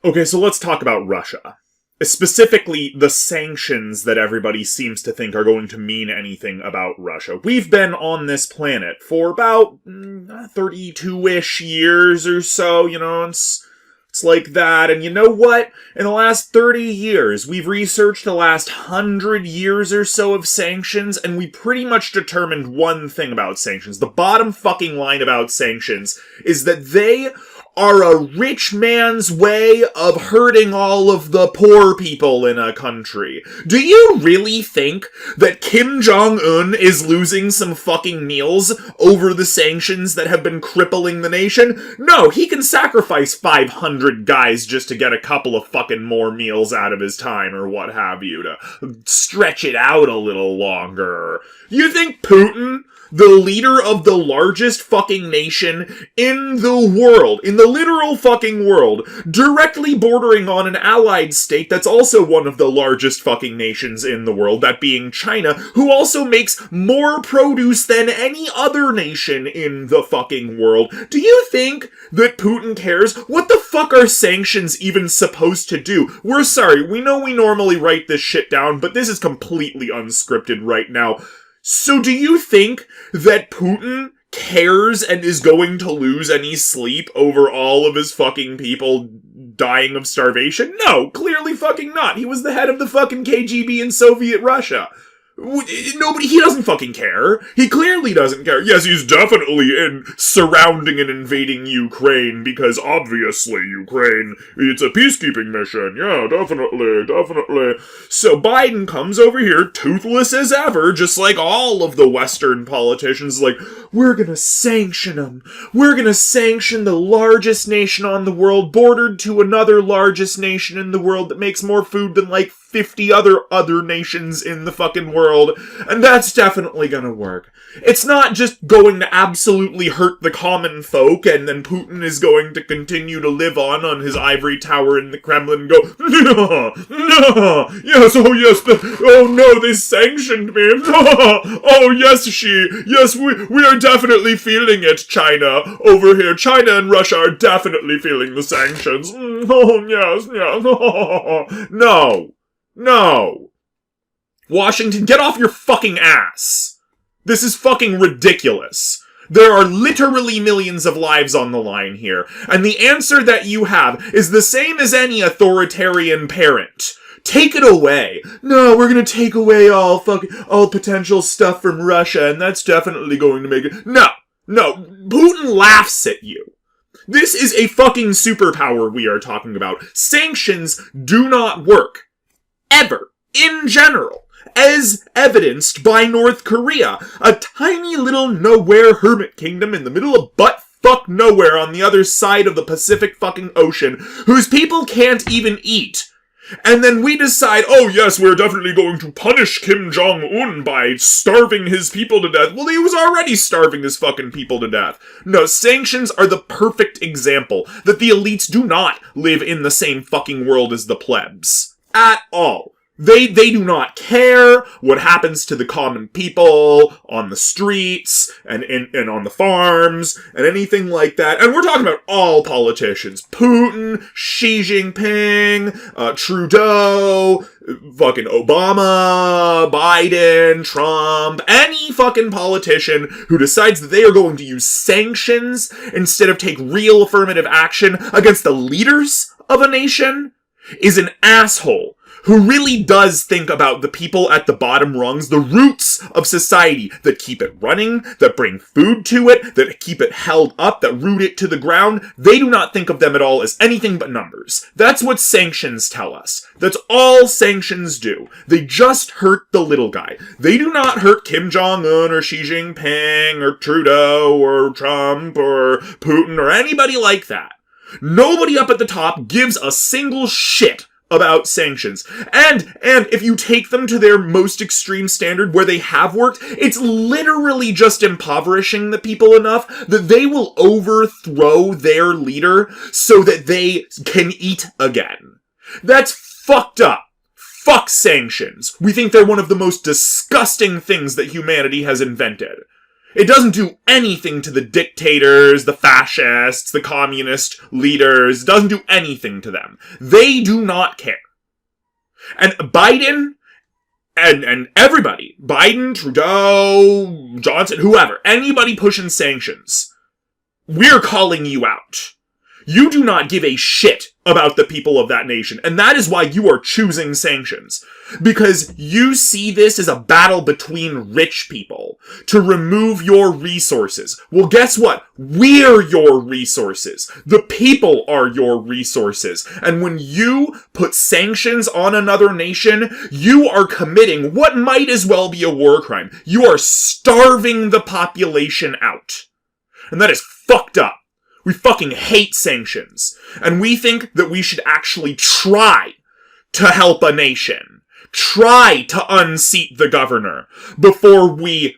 Okay, so let's talk about Russia. Specifically, the sanctions that everybody seems to think are going to mean anything about Russia. We've been on this planet for about 32-ish years or so, it's like that. And you know what? In the last 30 years, we've researched the last 100 years or so of sanctions, and we pretty much determined one thing about sanctions. The bottom fucking line about sanctions is that they are a rich man's way of hurting all of the poor people in a country. Do you really think that Kim Jong-un is losing some fucking meals over the sanctions that have been crippling the nation? No, he can sacrifice 500 guys just to get a couple of fucking more meals out of his time or what have you, to stretch it out a little longer. You think Putin, the leader of the largest fucking nation in the world, in the literal fucking world, directly bordering on an allied state that's also one of the largest fucking nations in the world, that being China, who also makes more produce than any other nation in the fucking world. Do you think that Putin cares? What the fuck are sanctions even supposed to do? We're sorry, we know we normally write this shit down, but this is completely unscripted right now. So do you think that Putin cares and is going to lose any sleep over all of his fucking people dying of starvation? No, clearly fucking not. He was the head of the fucking KGB in Soviet Russia. He doesn't fucking care. He clearly doesn't care. Yes, he's definitely surrounding and invading Ukraine, because obviously Ukraine, it's a peacekeeping mission. Yeah, definitely. So Biden comes over here, toothless as ever, just like all of the Western politicians, like, we're gonna sanction them. We're gonna sanction the largest nation on the world, bordered to another largest nation in the world that makes more food than, like, 50 other nations in the fucking world, and that's definitely gonna work. It's not just going to absolutely hurt the common folk, and then Putin is going to continue to live on his ivory tower in the Kremlin and go, no, yes, oh yes, oh no, they sanctioned me, oh yes, we are definitely feeling it, China, over here, China and Russia are definitely feeling the sanctions, oh yes, No. Washington, get off your fucking ass. This is fucking ridiculous. There are literally millions of lives on the line here, and the answer that you have is the same as any authoritarian parent. Take it away. No, we're gonna take away all potential stuff from Russia, and that's definitely going to make it... No. Putin laughs at you. This is a fucking superpower we are talking about. Sanctions do not work. Ever, in general, as evidenced by North Korea, a tiny little nowhere hermit kingdom in the middle of butt-fuck nowhere on the other side of the Pacific fucking Ocean, whose people can't even eat. And then we decide, oh yes, we're definitely going to punish Kim Jong-un by starving his people to death. Well, he was already starving his fucking people to death. No, sanctions are the perfect example that the elites do not live in the same fucking world as the plebs. At all. They do not care what happens to the common people on the streets and on the farms and anything like that. And we're talking about all politicians. Putin, Xi Jinping, Trudeau, fucking Obama, Biden, Trump, any fucking politician who decides that they are going to use sanctions instead of take real affirmative action against the leaders of a nation is an asshole who really does think about the people at the bottom rungs, the roots of society that keep it running, that bring food to it, that keep it held up, that root it to the ground. They do not think of them at all as anything but numbers. That's what sanctions tell us. That's all sanctions do. They just hurt the little guy. They do not hurt Kim Jong-un or Xi Jinping or Trudeau or Trump or Putin or anybody like that. Nobody up at the top gives a single shit about sanctions. And if you take them to their most extreme standard where they have worked, it's literally just impoverishing the people enough that they will overthrow their leader so that they can eat again. That's fucked up. Fuck sanctions. We think they're one of the most disgusting things that humanity has invented. It doesn't do anything to the dictators, the fascists, the communist leaders. It doesn't do anything to them. They do not care. And Biden and everybody, Biden, Trudeau, Johnson, whoever, anybody pushing sanctions, we're calling you out. You do not give a shit about the people of that nation, and that is why you are choosing sanctions. Because you see this as a battle between rich people to remove your resources. Well, guess what? We're your resources. The people are your resources. And when you put sanctions on another nation, you are committing what might as well be a war crime. You are starving the population out. And that is fucked up. We fucking hate sanctions. And we think that we should actually try to help a nation. Try to unseat the governor before we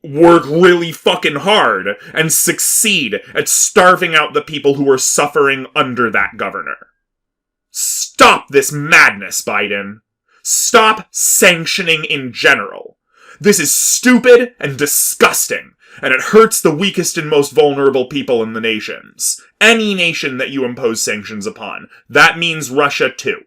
work really fucking hard and succeed at starving out the people who are suffering under that governor. Stop this madness, Biden. Stop sanctioning in general. This is stupid and disgusting. And it hurts the weakest and most vulnerable people in the nations. Any nation that you impose sanctions upon. That means Russia too.